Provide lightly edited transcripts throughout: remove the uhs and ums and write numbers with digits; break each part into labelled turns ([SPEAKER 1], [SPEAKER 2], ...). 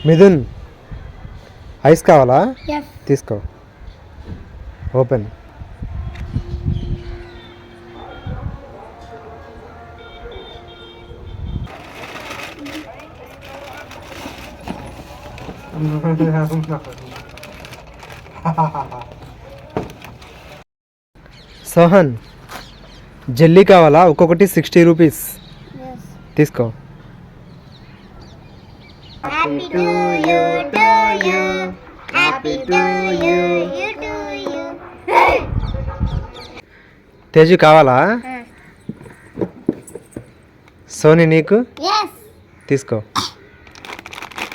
[SPEAKER 1] Mithun ice కావాలా?
[SPEAKER 2] Yes.
[SPEAKER 1] తీసుకో. Open. Sohan jelly కావాలా? ఒక్కొక్కటి 60 రూపీస్.
[SPEAKER 2] Yes.
[SPEAKER 1] తీసుకో.
[SPEAKER 2] Happy to you, to you. Happy to you, you to you.
[SPEAKER 1] Teju కావాలా? సోని నీకు?
[SPEAKER 2] Yes.
[SPEAKER 1] తీసుకో.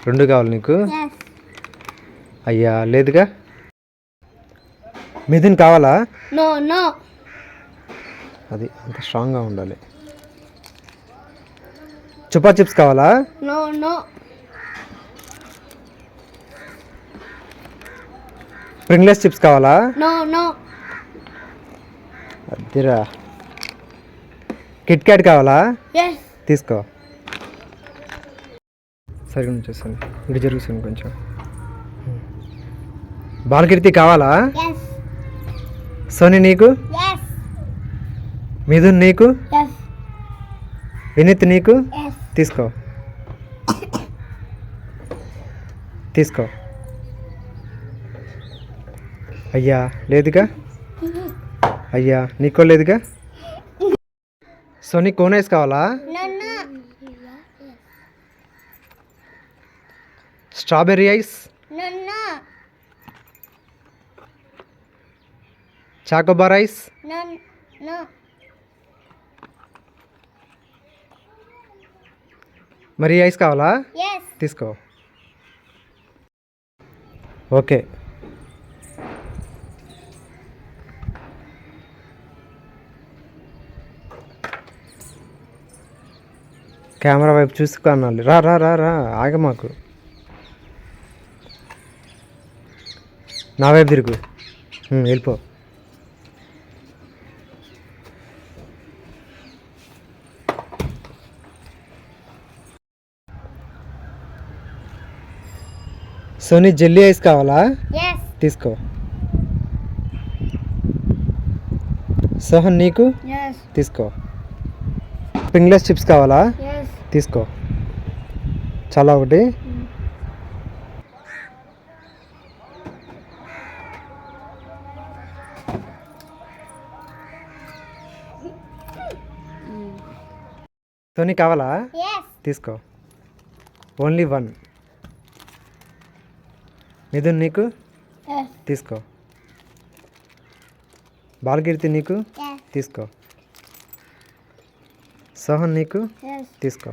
[SPEAKER 1] 2 కావాలి నీకు?
[SPEAKER 2] Yes.
[SPEAKER 1] అయ్యా లేదుగా. మిథున్ కావాలా?
[SPEAKER 2] No, no.
[SPEAKER 1] అది అంత స్ట్రాంగ్గా ఉండాలి. చుపా చిప్స్ కావాలా?
[SPEAKER 2] No, no.
[SPEAKER 1] ప్రింగ్లెస్ చిప్స్ కావాలా?
[SPEAKER 2] No, no.
[SPEAKER 1] అద్దిరా. కిట్ క్యాట్ కావాలా?
[SPEAKER 2] Yes.
[SPEAKER 1] తీసుకో. సరిగ్గా వచ్చేసాను. ఇటు జరుగుతుంది కొంచెం. బాలకీర్తి కావాలా?
[SPEAKER 2] Yes.
[SPEAKER 1] సోని నీకు?
[SPEAKER 2] Yes.
[SPEAKER 1] మిథున్ నీకు?
[SPEAKER 2] Yes.
[SPEAKER 1] వినీత్ నీకు?
[SPEAKER 2] Yes.
[SPEAKER 1] తీసుకో. తీసుకో. అయ్యా లేదుగా. అయ్యా నీకో లేదుగా. సోని కోన్ ఐస్ కావాలా?
[SPEAKER 2] No, no.
[SPEAKER 1] Strawberry ice?
[SPEAKER 2] No, no.
[SPEAKER 1] Choco Bar ice?
[SPEAKER 2] No, no.
[SPEAKER 1] మరి ఐస్ కావాలా?
[SPEAKER 2] Yes.
[SPEAKER 1] తీసుకో. ఓకే. కెమెరా వైపు చూసుకో అనాలి. రా రా రా రా ఆగ మాకు. నా వైపు తిరుగు. వెళ్ళిపో. సోనీ జెల్లీ ఐస్ కావాలా?
[SPEAKER 2] Yes.
[SPEAKER 1] తీసుకో. సోహన్ నీకు?
[SPEAKER 2] Yes.
[SPEAKER 1] తీసుకో. ప్రింగ్లెస్ చిప్స్ కావాలా?
[SPEAKER 2] Yes.
[SPEAKER 1] తీసుకో. చాలా ఒకటి. సోనీ కావాలా?
[SPEAKER 2] Yes.
[SPEAKER 1] తీసుకో. ఓన్లీ 1. మిథున్ నీకు?
[SPEAKER 2] Yes.
[SPEAKER 1] తీసుకో. బాలకీర్తి నీకు?
[SPEAKER 2] Yes.
[SPEAKER 1] తీసుకో. సోహన్ నీకు?
[SPEAKER 2] Yes.
[SPEAKER 1] తీసుకో.